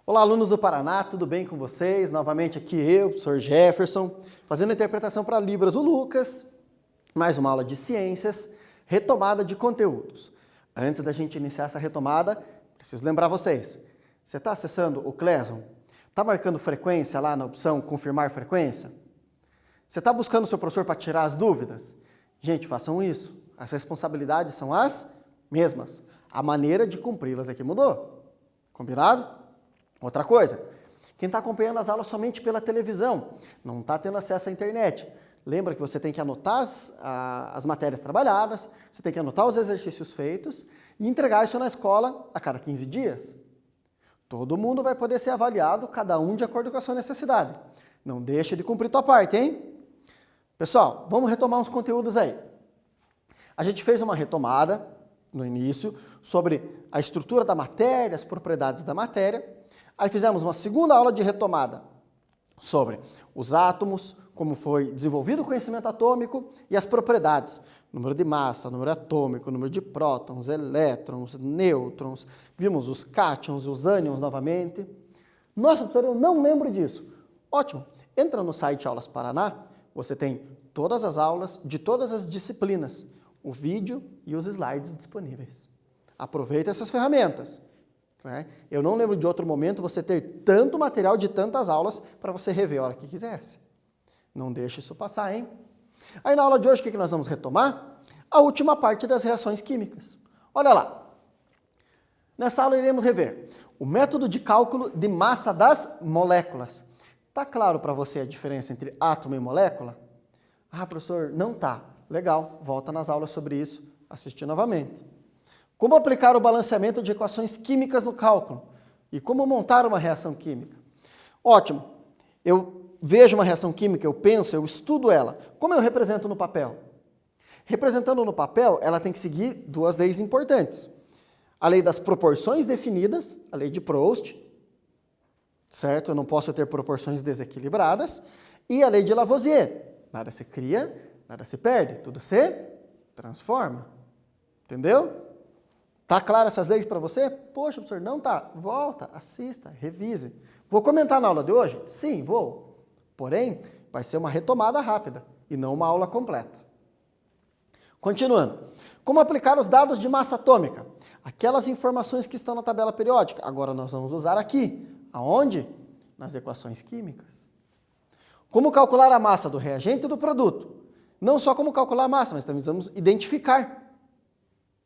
Olá, alunos do Paraná, tudo bem com vocês? Novamente aqui eu, professor Jefferson, fazendo a interpretação para Libras, o Lucas, mais uma aula de ciências, retomada de conteúdos. Antes da gente iniciar essa retomada, preciso lembrar vocês, você está acessando o Classroom? Está marcando frequência lá na opção confirmar frequência? Você está buscando o seu professor para tirar as dúvidas? Gente, façam isso. As responsabilidades são as mesmas. A maneira de cumpri-las aqui mudou. Combinado? Outra coisa, quem está acompanhando as aulas somente pela televisão, não está tendo acesso à internet. Lembra que você tem que anotar as matérias trabalhadas, você tem que anotar os exercícios feitos e entregar isso na escola a cada 15 dias. Todo mundo vai poder ser avaliado, cada um de acordo com a sua necessidade. Não deixe de cumprir tua parte, hein? Pessoal, vamos retomar uns conteúdos aí. A gente fez uma retomada no início sobre a estrutura da matéria, as propriedades da matéria. Aí fizemos uma segunda aula de retomada sobre os átomos, como foi desenvolvido o conhecimento atômico e as propriedades. Número de massa, número atômico, número de prótons, elétrons, nêutrons. Vimos os cátions e os ânions novamente. Nossa, professor, eu não lembro disso. Ótimo. Entra no site Aulas Paraná, você tem todas as aulas de todas as disciplinas, o vídeo e os slides disponíveis. Aproveita essas ferramentas. Eu não lembro de outro momento você ter tanto material de tantas aulas para você rever a hora que quisesse. Não deixe isso passar, hein? Aí na aula de hoje, o que nós vamos retomar? A última parte das reações químicas. Olha lá. Nessa aula iremos rever o método de cálculo de massa das moléculas. Tá claro para você a diferença entre átomo e molécula? Ah, professor, não tá. Legal, volta nas aulas sobre isso, assistir novamente. Como aplicar o balanceamento de equações químicas no cálculo? E como montar uma reação química? Ótimo. Eu vejo uma reação química, eu penso, eu estudo ela. Como eu represento no papel? Representando no papel, ela tem que seguir duas leis importantes. A lei das proporções definidas, a lei de Proust, certo? Eu não posso ter proporções desequilibradas. E a lei de Lavoisier. Nada se cria, nada se perde, tudo se transforma. Entendeu? Tá claro essas leis para você? Poxa, professor, não tá. Volta, assista, revise. Vou comentar na aula de hoje? Sim, vou. Porém, vai ser uma retomada rápida e não uma aula completa. Continuando. Como aplicar os dados de massa atômica? Aquelas informações que estão na tabela periódica. Agora nós vamos usar aqui. Aonde? Nas equações químicas. Como calcular a massa do reagente e do produto? Não só como calcular a massa, mas também vamos identificar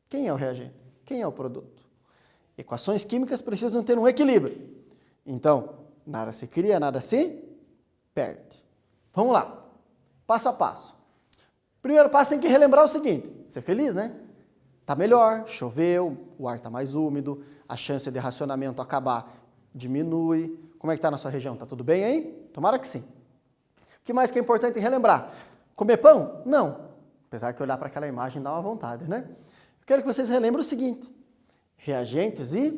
quem é o reagente. Quem é o produto? Equações químicas precisam ter um equilíbrio. Então, nada se cria, nada se perde. Vamos lá. Passo a passo. Primeiro passo tem que relembrar o seguinte. Ser feliz, né? Tá melhor, choveu, o ar tá mais úmido, a chance de racionamento acabar diminui. Como é que tá na sua região? Tá tudo bem aí? Tomara que sim. O que mais que é importante relembrar? Comer pão? Não. Apesar que olhar para aquela imagem dá uma vontade, né? Quero que vocês relembrem o seguinte, reagentes e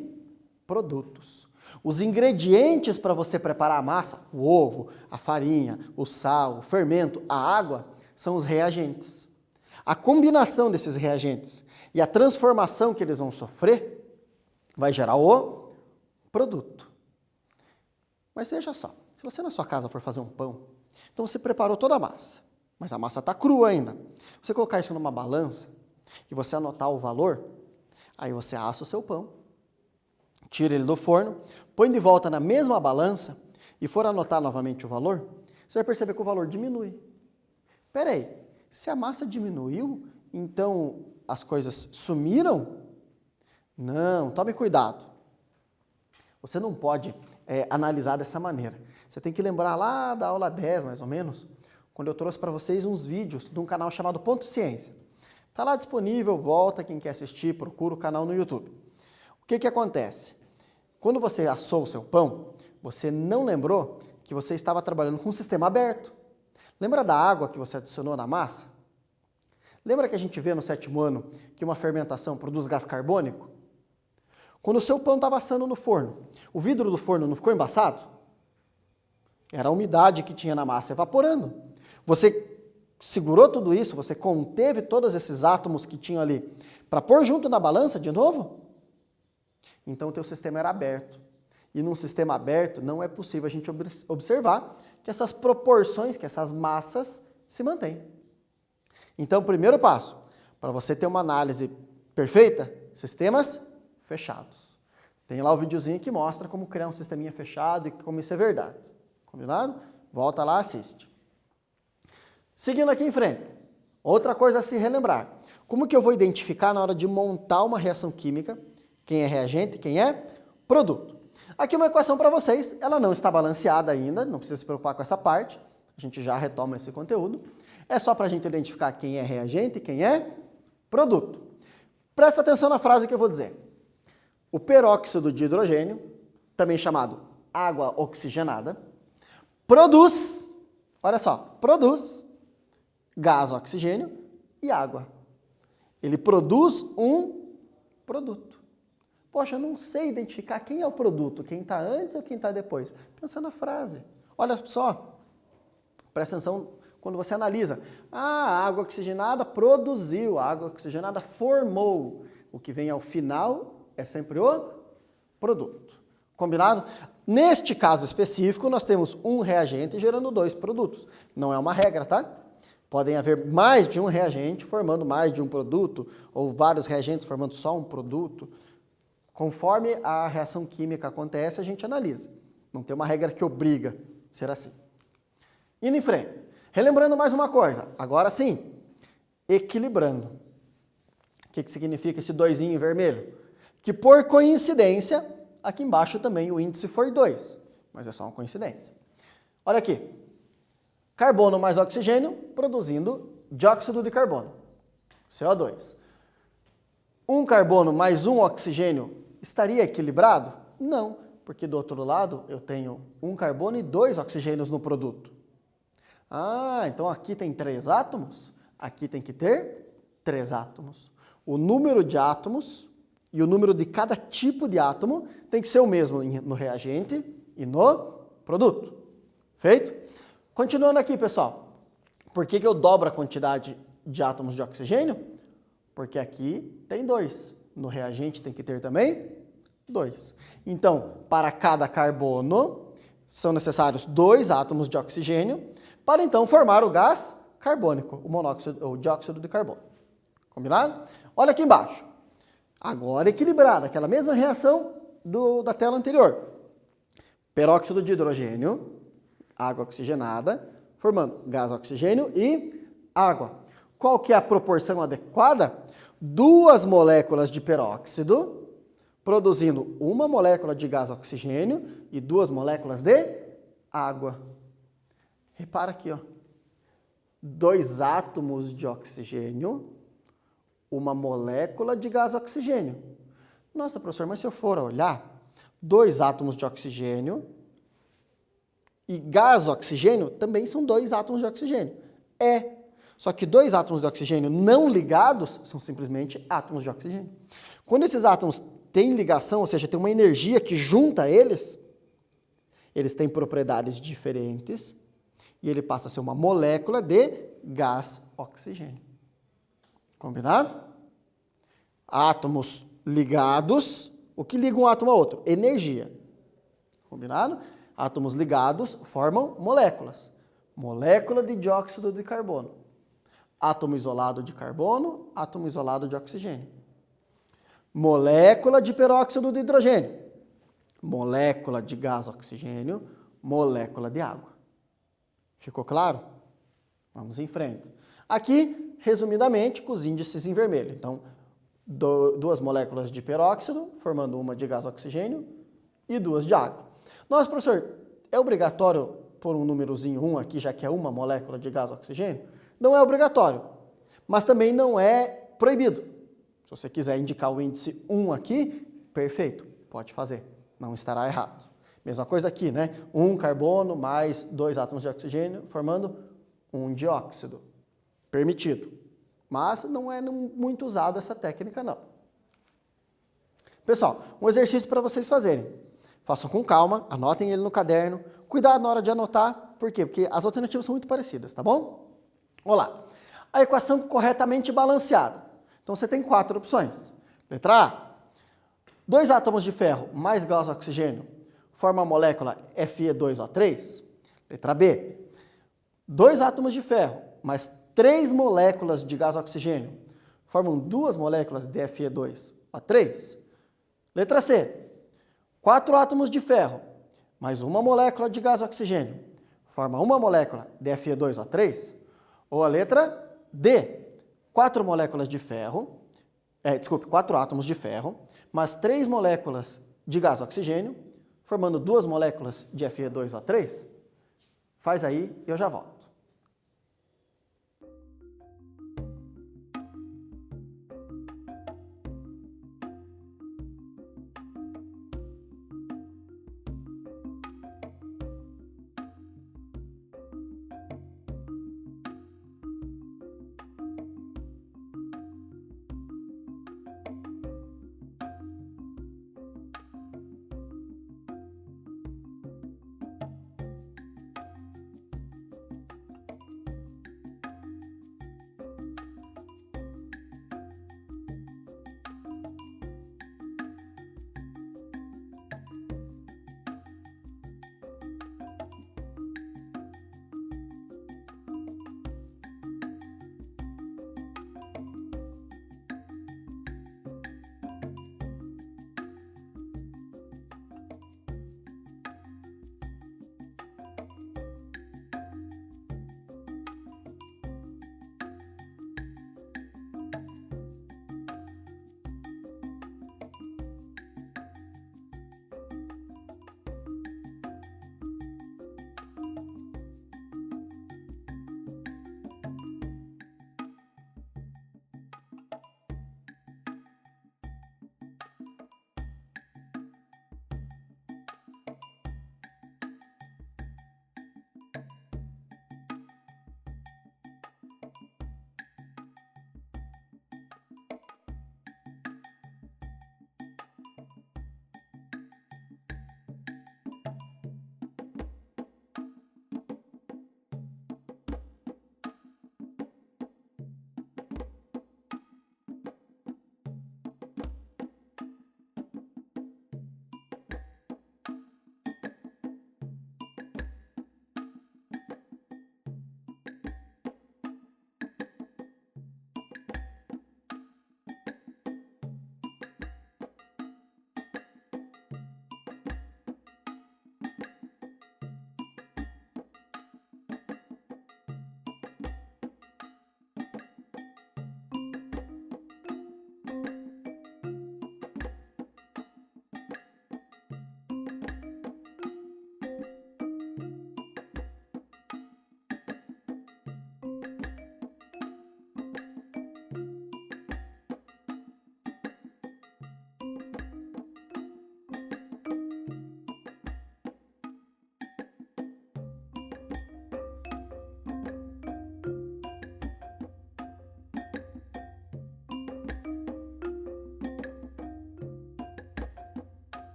produtos. Os ingredientes para você preparar a massa, o ovo, a farinha, o sal, o fermento, a água, são os reagentes. A combinação desses reagentes e a transformação que eles vão sofrer vai gerar o produto. Mas veja só, se você na sua casa for fazer um pão, então você preparou toda a massa, mas a massa está crua ainda. Você colocar isso numa balança, e você anotar o valor, aí você assa o seu pão, tira ele do forno, põe de volta na mesma balança e for anotar novamente o valor, você vai perceber que o valor diminui. Espera aí, se a massa diminuiu, então as coisas sumiram? Não, tome cuidado. Você não pode analisar dessa maneira. Você tem que lembrar lá da aula 10, mais ou menos, quando eu trouxe para vocês uns vídeos de um canal chamado Ponto Ciência. Está lá disponível, volta, quem quer assistir, procura o canal no YouTube. O que acontece? Quando você assou o seu pão, você não lembrou que você estava trabalhando com um sistema aberto. Lembra da água que você adicionou na massa? Lembra que a gente vê no 7º ano que uma fermentação produz gás carbônico? Quando o seu pão estava assando no forno, o vidro do forno não ficou embaçado? Era a umidade que tinha na massa evaporando. Você segurou tudo isso, você conteve todos esses átomos que tinham ali para pôr junto na balança de novo? Então o teu sistema era aberto. E num sistema aberto não é possível a gente observar que essas proporções, que essas massas se mantêm. Então, primeiro passo, para você ter uma análise perfeita, sistemas fechados. Tem lá o videozinho que mostra como criar um sisteminha fechado e como isso é verdade. Combinado? Volta lá, assiste. Seguindo aqui em frente, outra coisa a se relembrar. Como que eu vou identificar na hora de montar uma reação química quem é reagente e quem é produto? Aqui uma equação para vocês, ela não está balanceada ainda, não precisa se preocupar com essa parte, a gente já retoma esse conteúdo. É só para a gente identificar quem é reagente e quem é produto. Presta atenção na frase que eu vou dizer. O peróxido de hidrogênio, também chamado água oxigenada, produz, olha só, produz gás oxigênio e água. Ele produz um produto. Poxa, eu não sei identificar quem é o produto, quem está antes ou quem está depois. Pensa na frase. Olha só, presta atenção quando você analisa. A água oxigenada produziu, a água oxigenada formou. O que vem ao final é sempre o produto. Combinado? Neste caso específico, nós temos um reagente gerando dois produtos. Não é uma regra, tá? Podem haver mais de um reagente formando mais de um produto, ou vários reagentes formando só um produto. Conforme a reação química acontece, a gente analisa. Não tem uma regra que obriga a ser assim. Indo em frente. Relembrando mais uma coisa. Agora sim, equilibrando. O que significa esse doisinho em vermelho? Que por coincidência, aqui embaixo também o índice foi 2. Mas é só uma coincidência. Olha aqui. Carbono mais oxigênio produzindo dióxido de carbono, CO2. Um carbono mais um oxigênio estaria equilibrado? Não, porque do outro lado eu tenho um carbono e 2 oxigênios no produto. Ah, então aqui tem 3 átomos? Aqui tem que ter 3 átomos. O número de átomos e o número de cada tipo de átomo tem que ser o mesmo no reagente e no produto. Feito? Continuando aqui, pessoal. Por que eu dobro a quantidade de átomos de oxigênio? Porque aqui tem 2. No reagente tem que ter também 2. Então, para cada carbono, são necessários 2 átomos de oxigênio para então formar o gás carbônico, o dióxido de carbono. Combinado? Olha aqui embaixo. Agora equilibrada, aquela mesma reação da tela anterior. Peróxido de hidrogênio, água oxigenada, formando gás oxigênio e água. Qual que é a proporção adequada? 2 moléculas de peróxido, produzindo uma molécula de gás oxigênio e 2 moléculas de água. Repara aqui, ó. 2 átomos de oxigênio, uma molécula de gás oxigênio. Nossa, professor, mas se eu for olhar, 2 átomos de oxigênio e gás oxigênio também são 2 átomos de oxigênio. Só que 2 átomos de oxigênio não ligados são simplesmente átomos de oxigênio. Quando esses átomos têm ligação, ou seja, tem uma energia que junta eles têm propriedades diferentes e ele passa a ser uma molécula de gás oxigênio. Combinado? Átomos ligados. O que liga um átomo a outro? Energia. Combinado? Átomos ligados formam moléculas. Molécula de dióxido de carbono. Átomo isolado de carbono, átomo isolado de oxigênio. Molécula de peróxido de hidrogênio. Molécula de gás oxigênio, molécula de água. Ficou claro? Vamos em frente. Aqui, resumidamente, com os índices em vermelho. Então, 2 moléculas de peróxido, formando uma de gás oxigênio e 2 de água. Nossa, professor, é obrigatório pôr um númerozinho 1 aqui, já que é uma molécula de gás oxigênio? Não é obrigatório, mas também não é proibido. Se você quiser indicar o índice 1 aqui, perfeito, pode fazer, não estará errado. Mesma coisa aqui, né? 1 carbono mais 2 átomos de oxigênio, formando um dióxido. Permitido. Mas não é muito usada essa técnica, não. Pessoal, um exercício para vocês fazerem. Façam com calma, anotem ele no caderno. Cuidado na hora de anotar. Por quê? Porque as alternativas são muito parecidas, tá bom? Olha lá. A equação corretamente balanceada. Então você tem 4 opções. Letra A. 2 átomos de ferro mais gás oxigênio formam a molécula Fe2O3. Letra B. 2 átomos de ferro mais 3 moléculas de gás oxigênio formam 2 moléculas de Fe2O3. Letra C. 4 átomos de ferro mais uma molécula de gás oxigênio forma uma molécula de Fe2O3. Ou a letra D. 4 moléculas de ferro, 4 átomos de ferro, mais 3 moléculas de gás oxigênio, formando 2 moléculas de Fe2O3. Faz aí e eu já volto.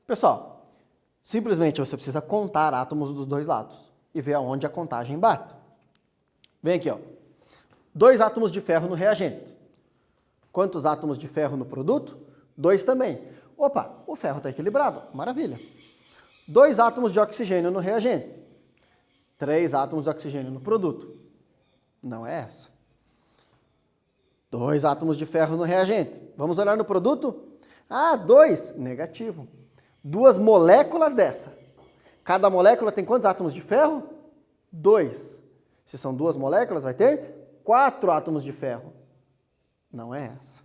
Pessoal, simplesmente você precisa contar átomos dos dois lados e ver aonde a contagem bate. Vem aqui, ó. 2 átomos de ferro no reagente. Quantos átomos de ferro no produto? 2 também. Opa, o ferro está equilibrado. Maravilha. 2 átomos de oxigênio no reagente. 3 átomos de oxigênio no produto. Não é essa. 2 átomos de ferro no reagente. Vamos olhar no produto? 2. Negativo. 2 moléculas dessa. Cada molécula tem quantos átomos de ferro? 2. Se são 2 moléculas, vai ter 4 átomos de ferro. Não é essa.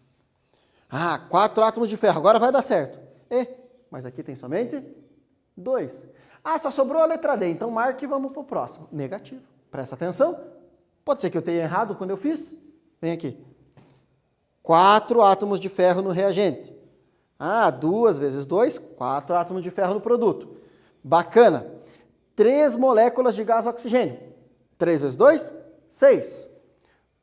4 átomos de ferro. Agora vai dar certo. Mas aqui tem somente 2. Só sobrou a letra D. Então marque e vamos para o próximo. Negativo. Presta atenção. Pode ser que eu tenha errado quando eu fiz. Vem aqui. 4 átomos de ferro no reagente. 2 vezes 2, 4 átomos de ferro no produto. Bacana. 3 moléculas de gás oxigênio. 3 vezes 2, 6.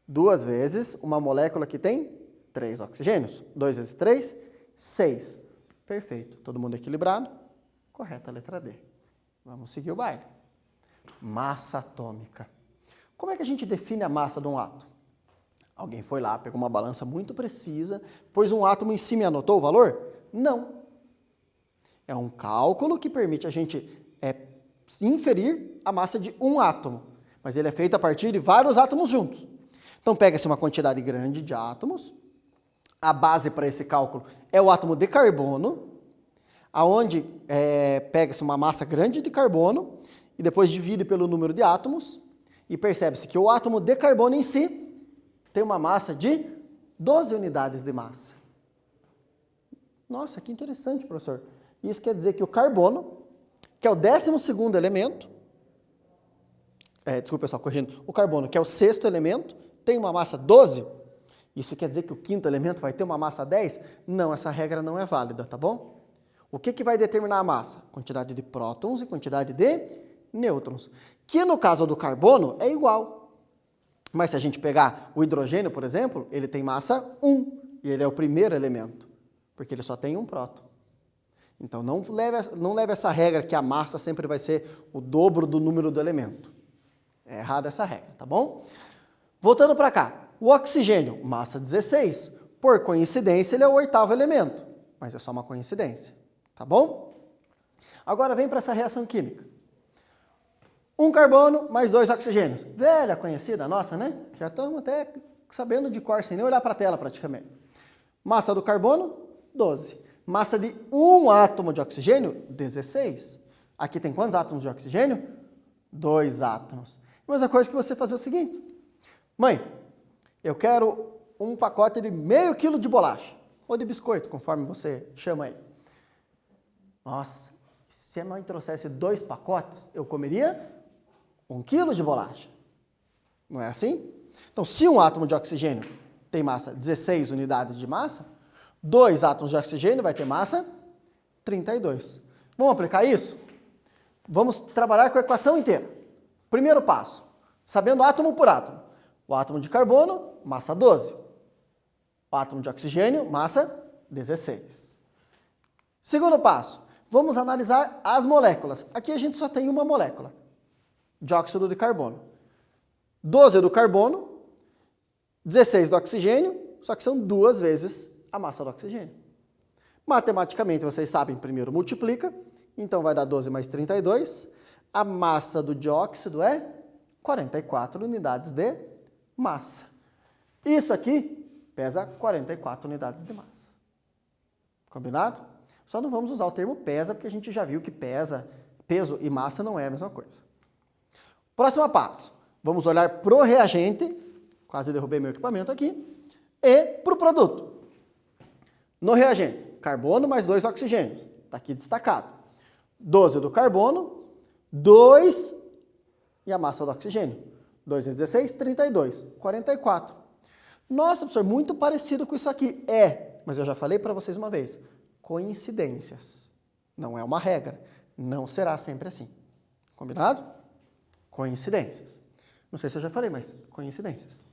2 vezes uma molécula que tem 3 oxigênios. 2 vezes 3, 6. Perfeito. Todo mundo equilibrado? Correta a letra D. Vamos seguir o baile. Massa atômica. Como é que a gente define a massa de um átomo? Alguém foi lá, pegou uma balança muito precisa, pôs um átomo em cima e anotou o valor? Não. É um cálculo que permite a gente inferir a massa de um átomo. Mas ele é feito a partir de vários átomos juntos. Então pega-se uma quantidade grande de átomos. A base para esse cálculo é o átomo de carbono, aonde pega-se uma massa grande de carbono e depois divide pelo número de átomos e percebe-se que o átomo de carbono em si tem uma massa de 12 unidades de massa. Nossa, que interessante, professor. Isso quer dizer que o carbono, que é o 12º elemento, desculpa, pessoal, corrigindo, o carbono, que é o 6º elemento, tem uma massa 12. Isso quer dizer que o 5º elemento vai ter uma massa 10? Não, essa regra não é válida, tá bom? O que vai determinar a massa? Quantidade de prótons e quantidade de nêutrons. Que no caso do carbono é igual. Mas se a gente pegar o hidrogênio, por exemplo, ele tem massa 1, e ele é o primeiro elemento, porque ele só tem um próton. Então não leve essa regra que a massa sempre vai ser o dobro do número do elemento. É errada essa regra, tá bom? Voltando para cá, o oxigênio, massa 16, por coincidência ele é o 8º elemento, mas é só uma coincidência, tá bom? Agora vem para essa reação química. 1 carbono mais 2 oxigênios. Velha conhecida nossa, né? Já estamos até sabendo de cor, sem nem olhar para a tela praticamente. Massa do carbono, 12. Massa de um átomo de oxigênio, 16. Aqui tem quantos átomos de oxigênio? 2 átomos. Mesma coisa que você fazer o seguinte. Mãe, eu quero um pacote de meio quilo de bolacha. Ou de biscoito, conforme você chama aí. Nossa, se a mãe trouxesse 2 pacotes, eu comeria 1 quilo de bolacha. Não é assim? Então, se um átomo de oxigênio tem massa 16 unidades de massa, 2 átomos de oxigênio vai ter massa 32. Vamos aplicar isso? Vamos trabalhar com a equação inteira. Primeiro passo, sabendo átomo por átomo. O átomo de carbono, massa 12. O átomo de oxigênio, massa 16. Segundo passo, vamos analisar as moléculas. Aqui a gente só tem uma molécula. Dióxido de carbono. 12 do carbono, 16 do oxigênio, só que são 2 vezes a massa do oxigênio. Matematicamente, vocês sabem, primeiro multiplica, então vai dar 12 mais 32. A massa do dióxido é 44 unidades de massa. Isso aqui pesa 44 unidades de massa. Combinado? Só não vamos usar o termo pesa, porque a gente já viu que peso e massa não é a mesma coisa. Próximo passo, vamos olhar para o reagente, quase derrubei meu equipamento aqui, e para o produto. No reagente, carbono mais 2 oxigênios, está aqui destacado. 12 do carbono, 2 e a massa do oxigênio. 2 vezes 16, 32, 44. Nossa, professor, muito parecido com isso aqui. Mas eu já falei para vocês uma vez, coincidências. Não é uma regra, não será sempre assim. Combinado? Coincidências. Não sei se eu já falei, mas coincidências.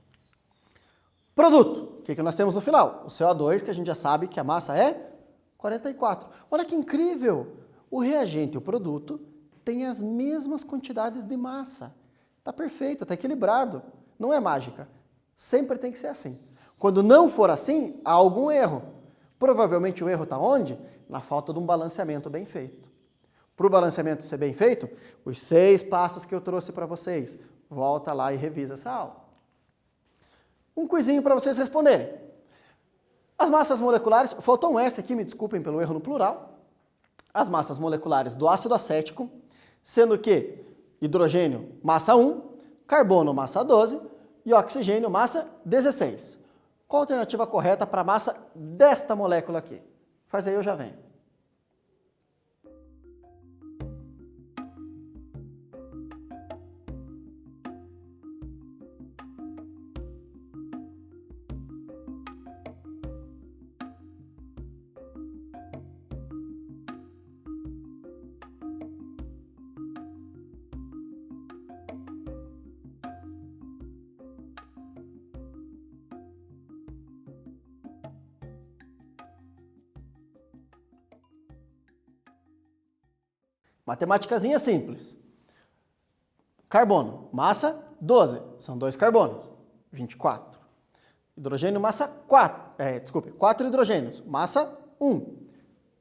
Produto. O que nós temos no final? O CO2, que a gente já sabe que a massa é 44. Olha que incrível! o reagente e o produto têm as mesmas quantidades de massa. Está perfeito, está equilibrado. Não é mágica. Sempre tem que ser assim. Quando não for assim, há algum erro. Provavelmente o erro está onde? Na falta de um balanceamento bem feito. Para o balanceamento ser bem feito, os 6 passos que eu trouxe para vocês. Volta lá e revisa essa aula. Um quizinho para vocês responderem. As massas moleculares, faltou um S aqui, me desculpem pelo erro no plural. As massas moleculares do ácido acético, sendo que hidrogênio, massa 1, carbono, massa 12 e oxigênio, massa 16. Qual a alternativa correta para a massa desta molécula aqui? Faz aí, eu já venho. Matemáticazinha simples. Carbono, massa 12, são 2 carbonos, 24. Hidrogênio, massa 4, 4 hidrogênios, massa 1,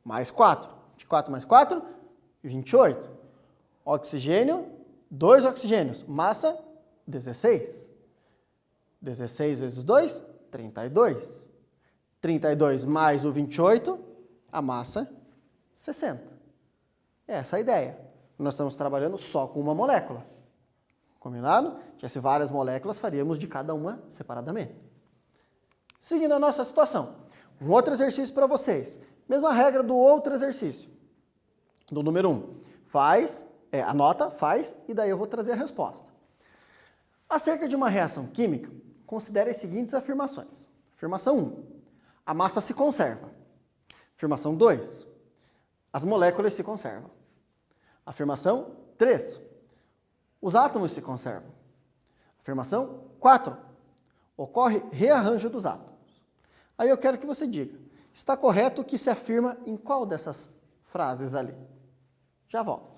mais 4. 24 mais 4, 28. Oxigênio, 2 oxigênios, massa 16. 16 vezes 2, 32. 32 mais o 28, a massa 60. Essa é a ideia. Nós estamos trabalhando só com uma molécula. Combinado? Se tivesse várias moléculas, faríamos de cada uma separadamente. Seguindo a nossa situação, um outro exercício para vocês. Mesma regra do outro exercício. Do número 1. Anota, faz, e daí eu vou trazer a resposta. Acerca de uma reação química, considere as seguintes afirmações. Afirmação 1. A massa se conserva. Afirmação 2. As moléculas se conservam. Afirmação 3. Os átomos se conservam. Afirmação 4. Ocorre rearranjo dos átomos. Aí eu quero que você diga, está correto o que se afirma em qual dessas frases ali? Já volto.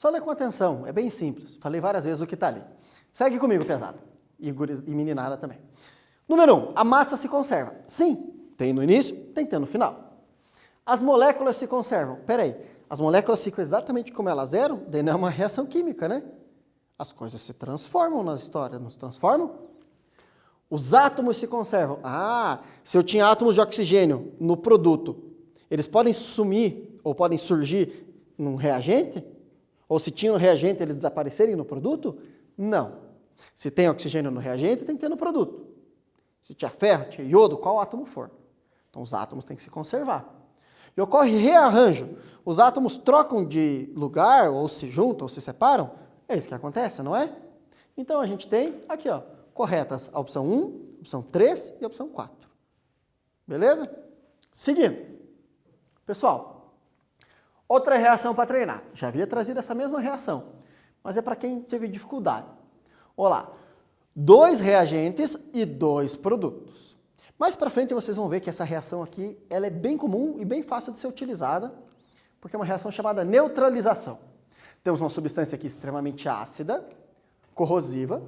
Só ler com atenção, é bem simples. Falei várias vezes o que está ali. Segue comigo, pesada. E meninada também. Número 1, a massa se conserva. Sim, tem no início, tem que ter no final. As moléculas se conservam. Peraí, as moléculas ficam exatamente como elas eram? Daí não é uma reação química, né? As coisas se transformam na história, não se transformam? Os átomos se conservam. Ah, se eu tinha átomos de oxigênio no produto, eles podem sumir ou podem surgir num reagente? Ou se tinha no reagente, eles desaparecerem no produto? Não. Se tem oxigênio no reagente, tem que ter no produto. Se tinha ferro, tinha iodo, qual átomo for. Então os átomos têm que se conservar. E ocorre rearranjo. Os átomos trocam de lugar, ou se juntam, ou se separam. É isso que acontece, não é? Então a gente tem aqui, ó, corretas a opção 1, opção 3 e a opção 4. Beleza? Seguindo. Pessoal, outra reação para treinar. Já havia trazido essa mesma reação, mas é para quem teve dificuldade. Olha lá, 2 reagentes e 2 produtos. Mais para frente vocês vão ver que essa reação aqui ela é bem comum e bem fácil de ser utilizada, porque é uma reação chamada neutralização. Temos uma substância aqui extremamente ácida, corrosiva,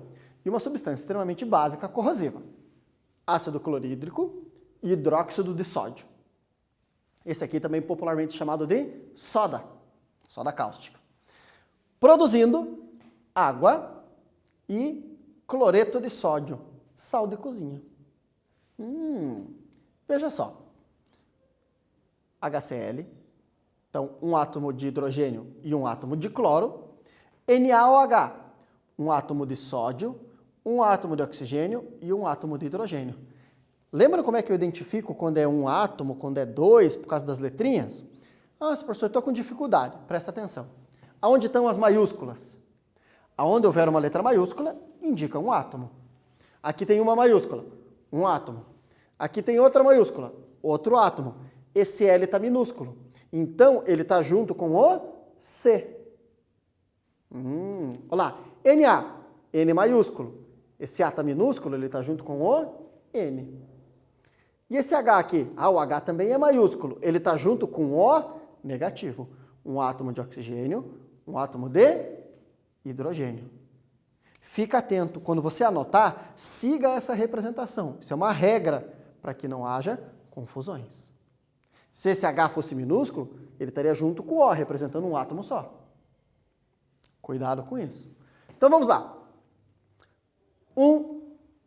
e uma substância extremamente básica, corrosiva. Ácido clorídrico e hidróxido de sódio. Esse aqui também popularmente chamado de soda, soda cáustica. Produzindo água e cloreto de sódio, sal de cozinha. Veja só. HCl, então um átomo de hidrogênio e um átomo de cloro. NaOH, um átomo de sódio, um átomo de oxigênio e um átomo de hidrogênio. Lembra como é que eu identifico quando é um átomo, quando é 2, por causa das letrinhas? Ah, professor, estou com dificuldade. Presta atenção. Aonde estão as maiúsculas? Aonde houver uma letra maiúscula, indica um átomo. Aqui tem uma maiúscula, um átomo. Aqui tem outra maiúscula, outro átomo. Esse L está minúsculo. Então, ele está junto com o C. Olha lá, Na, N maiúsculo. Esse A está minúsculo, ele está junto com o N. E esse H aqui? Ah, o H também é maiúsculo. Ele está junto com o negativo. Um átomo de oxigênio, um átomo de hidrogênio. Fica atento. Quando você anotar, siga essa representação. Isso é uma regra para que não haja confusões. Se esse H fosse minúsculo, ele estaria junto com o O, representando um átomo só. Cuidado com isso. Então vamos lá.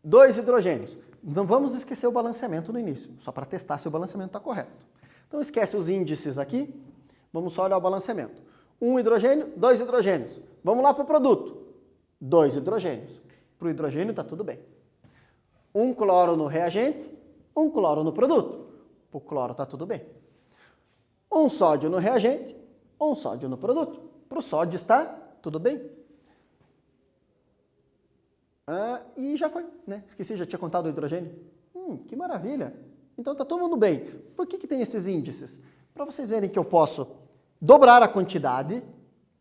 2 hidrogênios. Não vamos esquecer o balanceamento no início, só para testar se o balanceamento está correto. Então esquece os índices aqui, vamos só olhar o balanceamento. 1 hidrogênio, 2 hidrogênios. Vamos lá para o produto. 2 hidrogênios. Para o hidrogênio está tudo bem. 1 cloro no reagente, 1 cloro no produto. Para o cloro está tudo bem. 1 sódio no reagente, 1 sódio no produto. Para o sódio está tudo bem. E já foi, né? Esqueci, já tinha contado o hidrogênio. Que maravilha! Então tá todo mundo bem. Por que tem esses índices? Para vocês verem que eu posso dobrar a quantidade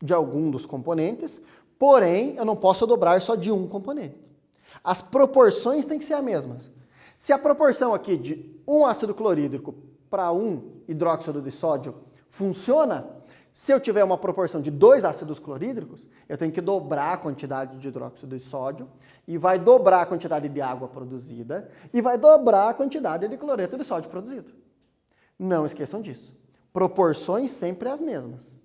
de algum dos componentes, porém eu não posso dobrar só de um componente. As proporções têm que ser as mesmas. Se a proporção aqui de 1 ácido clorídrico para 1 hidróxido de sódio funciona, se eu tiver uma proporção de 2 ácidos clorídricos, eu tenho que dobrar a quantidade de hidróxido de sódio e vai dobrar a quantidade de água produzida e vai dobrar a quantidade de cloreto de sódio produzido. Não esqueçam disso. Proporções sempre as mesmas.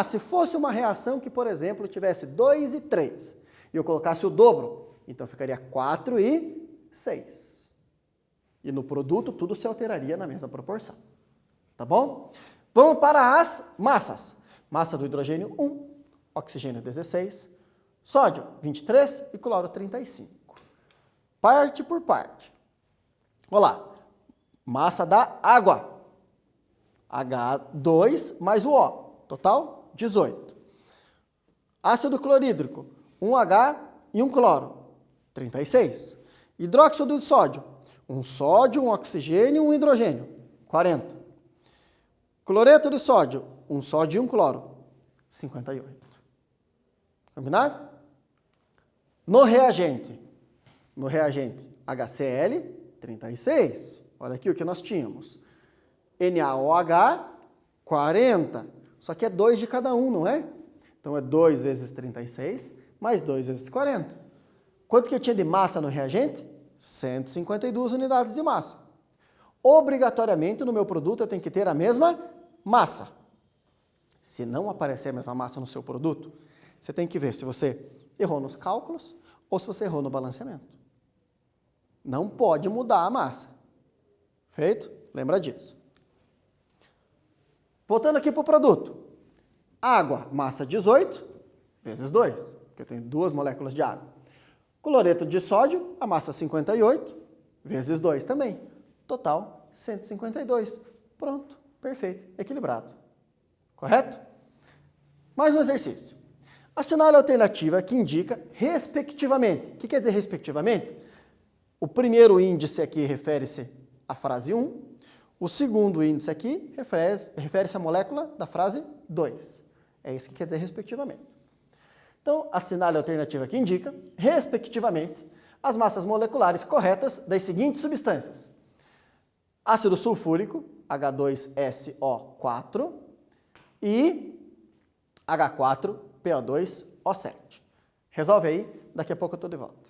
Se fosse uma reação que, por exemplo, tivesse 2 e 3 e eu colocasse o dobro, então ficaria 4 e 6. E no produto tudo se alteraria na mesma proporção. Tá bom? Vamos para as massas. Massa do hidrogênio 1, oxigênio 16, sódio 23 e cloro 35. Parte por parte. Olha lá. Massa da água. H2 mais o O. Total 18. Ácido clorídrico. 1H e 1 cloro. 36. Hidróxido de sódio. Um sódio, um oxigênio e um hidrogênio. 40. Cloreto de sódio, um sódio e um cloro, 58. Combinado? No reagente HCl, 36. Olha aqui o que nós tínhamos. NaOH, 40. Só que é 2 de cada um, não é? Então é 2 vezes 36 mais 2 vezes 40. Quanto que eu tinha de massa no reagente? 152 unidades de massa. Obrigatoriamente no meu produto eu tenho que ter a mesma massa. Se não aparecer a mesma massa no seu produto, você tem que ver se você errou nos cálculos ou se você errou no balanceamento. Não pode mudar a massa. Feito? Lembra disso. Voltando aqui para o produto. Água, massa 18, vezes 2, porque eu tenho 2 moléculas de água. Cloreto de sódio, a massa 58, vezes 2 também. Total, 152. Pronto, perfeito, equilibrado. Correto? Mais um exercício. Assinale a alternativa que indica respectivamente. O que quer dizer respectivamente? O primeiro índice aqui refere-se à frase 1. O segundo índice aqui refere-se à molécula da frase 2. É isso que quer dizer respectivamente. Então, assinale a alternativa que indica, respectivamente, as massas moleculares corretas das seguintes substâncias. Ácido sulfúrico, H2SO4 e H4PO2O7. Resolve aí, daqui a pouco eu estou de volta.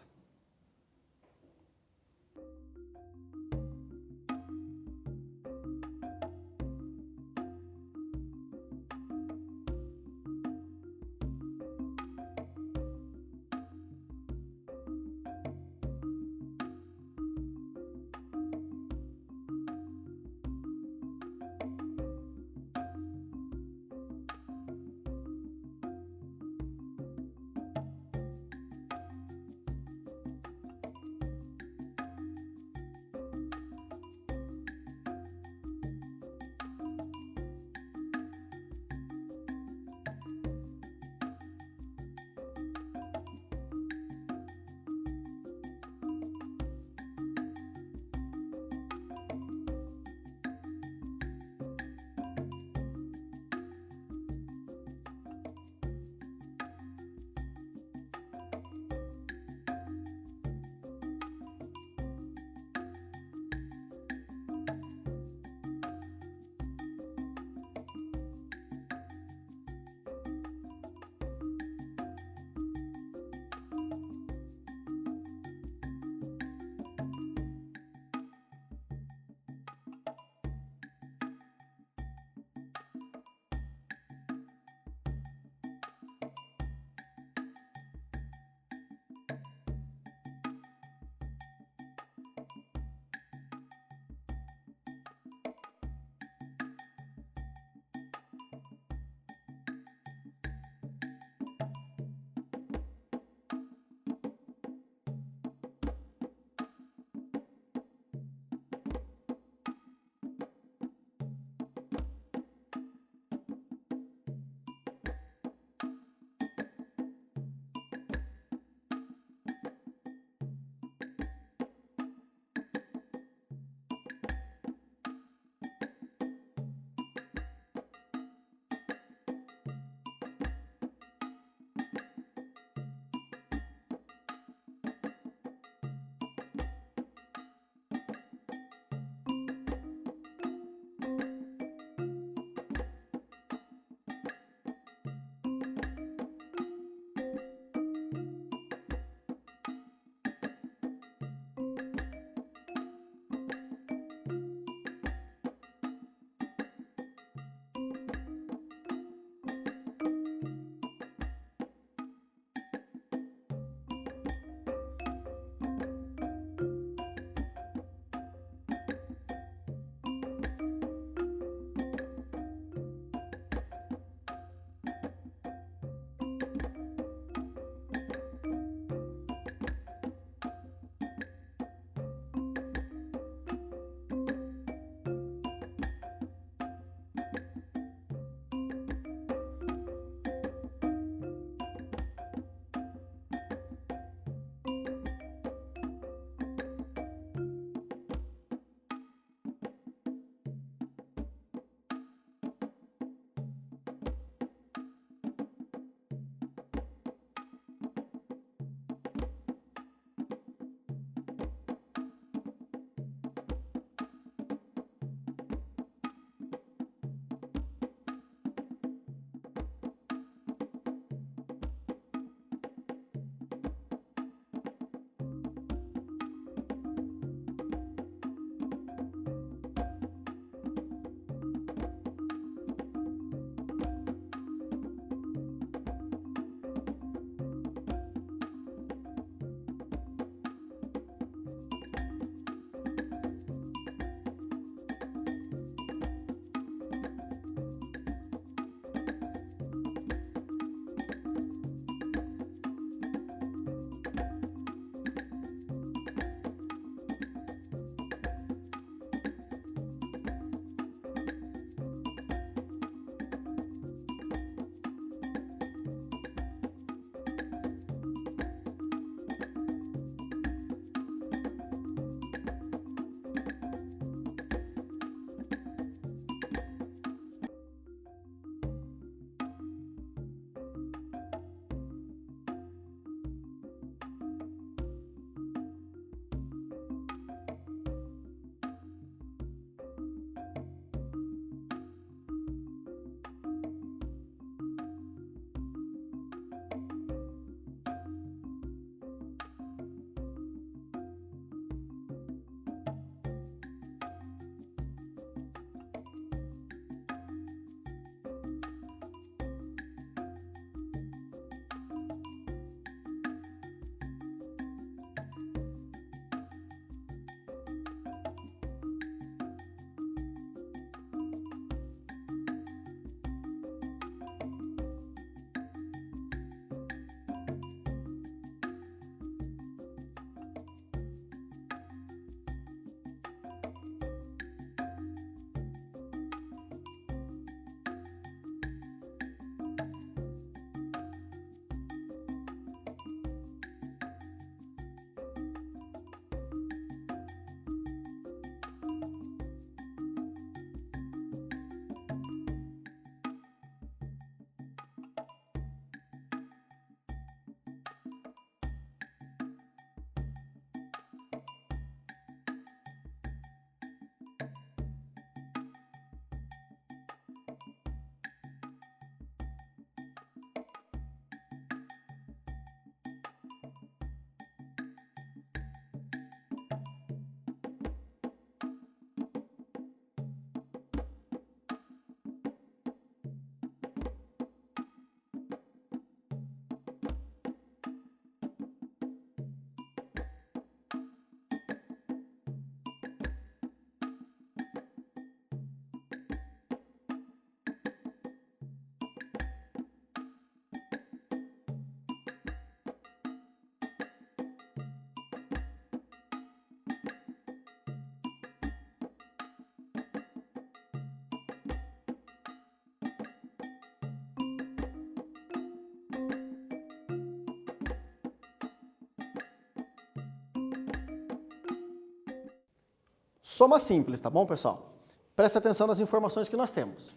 soma simples, tá bom, pessoal? Presta atenção nas informações que nós temos.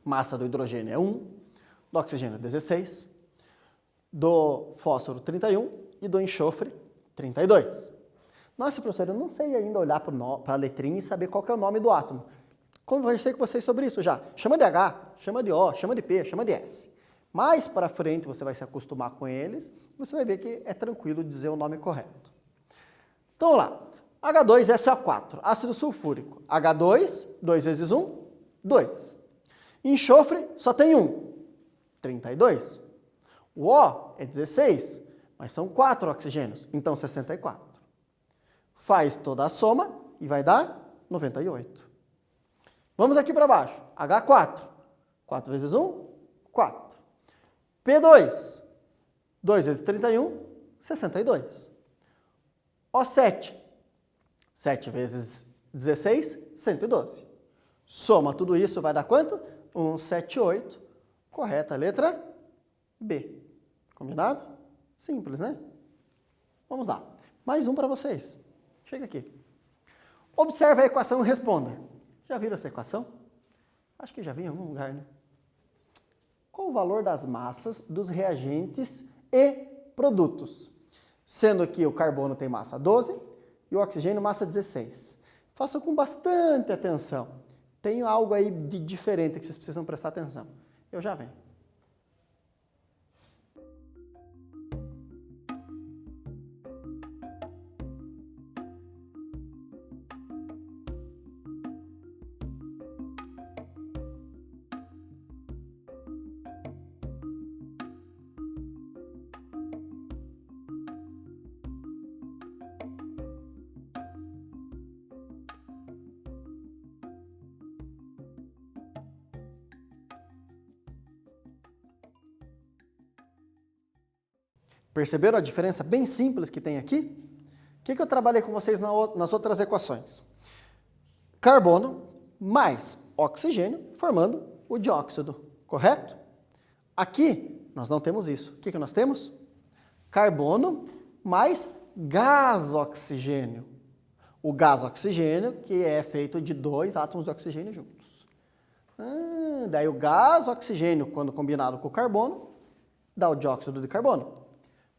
Massa do hidrogênio é 1, do oxigênio 16, do fósforo 31 e do enxofre 32. Nossa, professor, eu não sei ainda olhar para a letrinha e saber qual que é o nome do átomo. Conversei com vocês sobre isso já. Chama de H, chama de O, chama de P, chama de S. Mais para frente você vai se acostumar com eles e você vai ver que é tranquilo dizer o nome correto. Então, vamos lá. H2SO4, ácido sulfúrico. H2, 2 vezes 1, 2. Enxofre só tem 1, 32. O O é 16, mas são 4 oxigênios, então 64. Faz toda a soma e vai dar 98. Vamos aqui para baixo. H4, 4 vezes 1, 4. P2, 2 vezes 31, 62. O7, 7 vezes 16, 112. Soma tudo isso, vai dar quanto? 178. Correta a letra B. Combinado? Simples, né? Vamos lá. Mais um para vocês. Chega aqui. Observe a equação e responda. Já viram essa equação? Acho que já vi em algum lugar, né? Qual o valor das massas dos reagentes e produtos? Sendo que o carbono tem massa 12 e o oxigênio massa 16. Façam com bastante atenção. Tem algo aí de diferente que vocês precisam prestar atenção. Eu já venho. Perceberam a diferença bem simples que tem aqui? O que eu trabalhei com vocês nas outras equações? Carbono mais oxigênio formando o dióxido, correto? Aqui nós não temos isso. O que nós temos? Carbono mais gás oxigênio. O gás oxigênio que é feito de 2 átomos de oxigênio juntos. Daí o gás oxigênio, quando combinado com o carbono, dá o dióxido de carbono.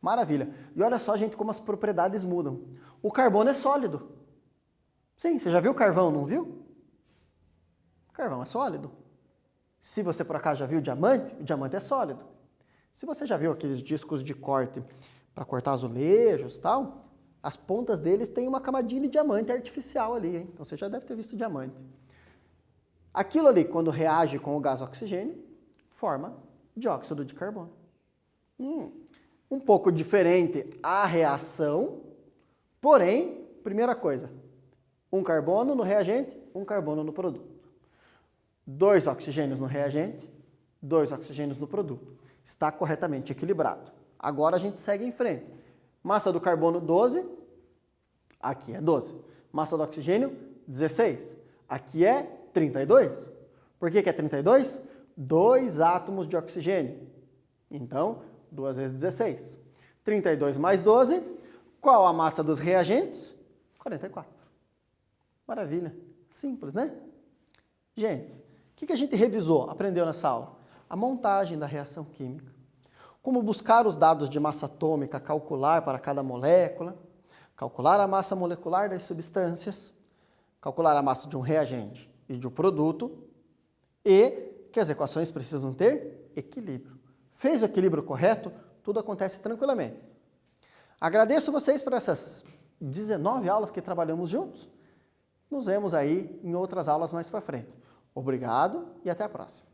Maravilha. E olha só, gente, como as propriedades mudam. O carbono é sólido. Sim, você já viu carvão, não viu? O carvão é sólido. Se você por acaso já viu o diamante é sólido. Se você já viu aqueles discos de corte para cortar azulejos e tal, as pontas deles têm uma camadinha de diamante artificial ali, hein? Então você já deve ter visto diamante. Aquilo ali, quando reage com o gás oxigênio, forma dióxido de carbono. Um pouco diferente a reação, porém, primeira coisa, um carbono no reagente, um carbono no produto. 2 oxigênios no reagente, 2 oxigênios no produto. Está corretamente equilibrado. Agora a gente segue em frente. Massa do carbono 12, aqui é 12. Massa do oxigênio 16, aqui é 32. Por que é 32? 2 átomos de oxigênio. Então, 2 vezes 16. 32 mais 12, qual a massa dos reagentes? 44. Maravilha. Simples, né? Gente, o que a gente revisou, aprendeu nessa aula? A montagem da reação química. Como buscar os dados de massa atômica, calcular para cada molécula, calcular a massa molecular das substâncias, calcular a massa de um reagente e de um produto, e que as equações precisam ter equilíbrio. Fez o equilíbrio correto, tudo acontece tranquilamente. Agradeço vocês por essas 19 aulas que trabalhamos juntos. Nos vemos aí em outras aulas mais para frente. Obrigado e até a próxima.